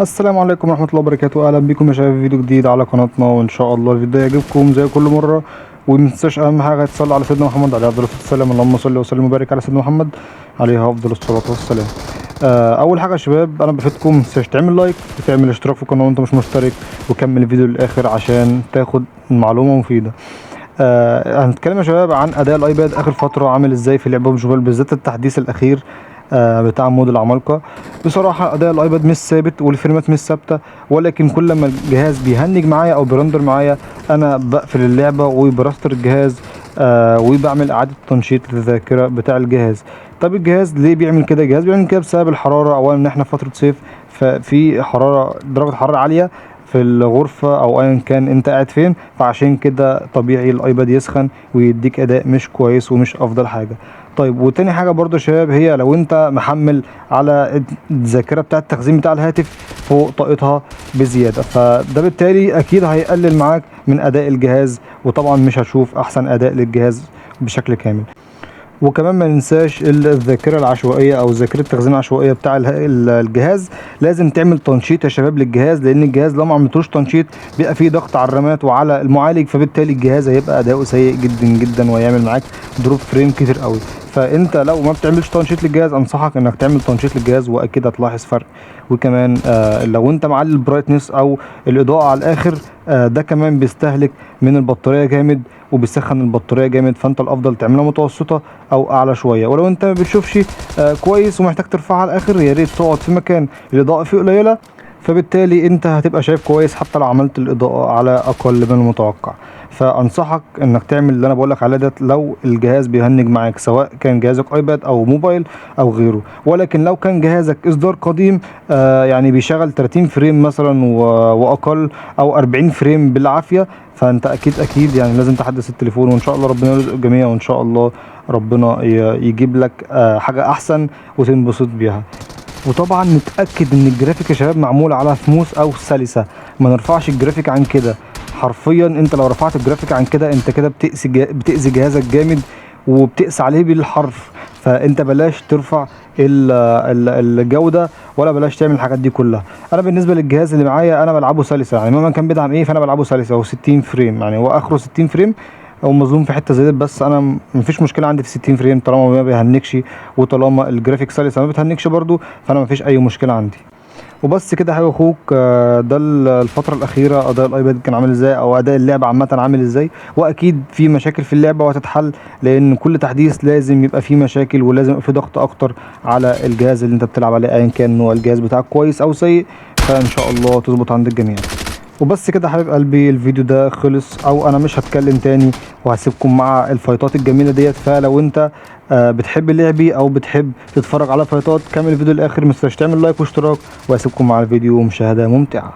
السلام عليكم ورحمة الله وبركاته. أهلا بكم يا شباب في فيديو جديد على قناتنا، وإن شاء الله الفيديو يعجبكم زي كل مرة. ومتنساش أهم حاجة تصلي على سيدنا محمد عليه أفضل الصلاة والسلام. اللهم صل وسلم وبارك على سيدنا محمد عليه أفضل الصلاة والسلام. أول حاجة يا شباب أنا بفيدكم متنساش تعمل لايك وتعمل اشتراك في القناة وأنت مش مشترك، وكمل الفيديو للآخر عشان تاخد معلومة مفيدة. هنتكلم يا شباب عن أداء الأيباد آخر فترة عامل إزاي في لعبة ببجي موبايل، بالذات التحديث الأخير بتاع مود العمالقة. بصراحة أداء الأيباد مش ثابت والفريمات مش ثابتة، ولكن كل ما الجهاز بيهنج معايا أو بيرندر معايا أنا بقفل اللعبة وبرستر الجهاز وبعمل إعادة تنشيط للذاكرة بتاع الجهاز. طب الجهاز ليه بيعمل كده؟ الجهاز بيعمل كده بسبب الحرارة. أولا إن إحنا في فترة صيف، ففي حرارة، درجة حرارة عالية في الغرفة أو أيا كان أنت قاعد فين، فعشان كده طبيعي الأيباد يسخن ويديك أداء مش كويس ومش أفضل حاجة. طيب وتاني حاجة برضو يا شباب، هي لو انت محمل على الذاكرة بتاعة التخزين بتاع الهاتف فوق طاقتها بزيادة، فده بالتالي اكيد هيقلل معاك من اداء الجهاز، وطبعا مش هتشوف احسن اداء للجهاز بشكل كامل. وكمان ما ننساش الذاكرة العشوائية او ذاكرة التخزين العشوائية بتاع الجهاز. لازم تعمل تنشيط يا شباب للجهاز، لان الجهاز لو ما عملتوش تنشيط بيبقى فيه ضغط على الرامات وعلى المعالج، فبالتالي الجهاز هيبقى اداؤه سيء جدا جدا وهيعمل معاك دروب فريم كتير قوي. فانت لو ما بتعملش تنشيط للجهاز انصحك انك تعمل تنشيط للجهاز، واكيد هتلاحظ فرق. وكمان لو انت معلي البرايتنس او الاضاءة على الاخر، ده كمان بيستهلك من البطارية جامد وبيسخن البطارية جامد، فانت الافضل تعملها متوسطة او اعلى شوية. ولو انت ما بتشوفش كويس ومحتاج ترفعها على الاخر، يا ريت تقعد في مكان الاضاءة فيه قليلة، فبالتالي انت هتبقى شايف كويس حتى لو عملت الاضاءة على اقل من المتوقع. فانصحك انك تعمل اللي انا بقولك عليه ده لو الجهاز بيهنج معاك، سواء كان جهازك ايباد او موبايل او غيره. ولكن لو كان جهازك اصدار قديم يعني بيشغل 30 فريم مثلا واقل، او 40 فريم بالعافية، فانت اكيد يعني لازم تحدث التليفون. وان شاء الله ربنا يرزق الجميع، وان شاء الله ربنا يجيب لك حاجة احسن وتنبسط بيها. وطبعا نتاكد ان الجرافيك يا شباب معمول على سموث او سلسه، ما نرفعش الجرافيك عن كده. حرفيا انت لو رفعت الجرافيك عن كده انت كده بتأذي جهازك جامد وبتقسى عليه بالحرف. فانت بلاش ترفع الجوده، ولا بلاش تعمل الحاجات دي كلها. انا بالنسبه للجهاز اللي معايا انا بلعبه سلسه، يعني مهما كان بيدعم ايه فانا بلعبه سلسه، و60 فريم يعني هو اخره 60 فريم او مظلوم في حته زي دي. بس انا مفيش مشكله عندي في 60 فريم طالما ما بيهنكش، وطالما الجرافيك سلسه ما بتهنكش برضو، فانا مفيش اي مشكله عندي. وبس كده يا اخوك. ده الفتره الاخيره اداء الايباد كان عامل ازاي، او اداء اللعبه عامه عامل ازاي. واكيد في مشاكل في اللعبه وهتتحل، لان كل تحديث لازم يبقى فيه مشاكل ولازم يبقى فيه ضغط اكتر على الجهاز اللي انت بتلعب عليه، ايا كان نوع الجهاز بتاعك كويس او سيء، فان شاء الله تظبط عند الجميع. وبس كده حبيب قلبي، الفيديو ده خلص، او انا مش هتكلم تاني وهسيبكم مع الفايتات الجميله ديت. فلو انت بتحب لعبي او بتحب تتفرج على فايتات، كمل الفيديو للاخر، متنساش تعمل لايك واشتراك، وهسيبكم مع الفيديو مشاهده ممتعه.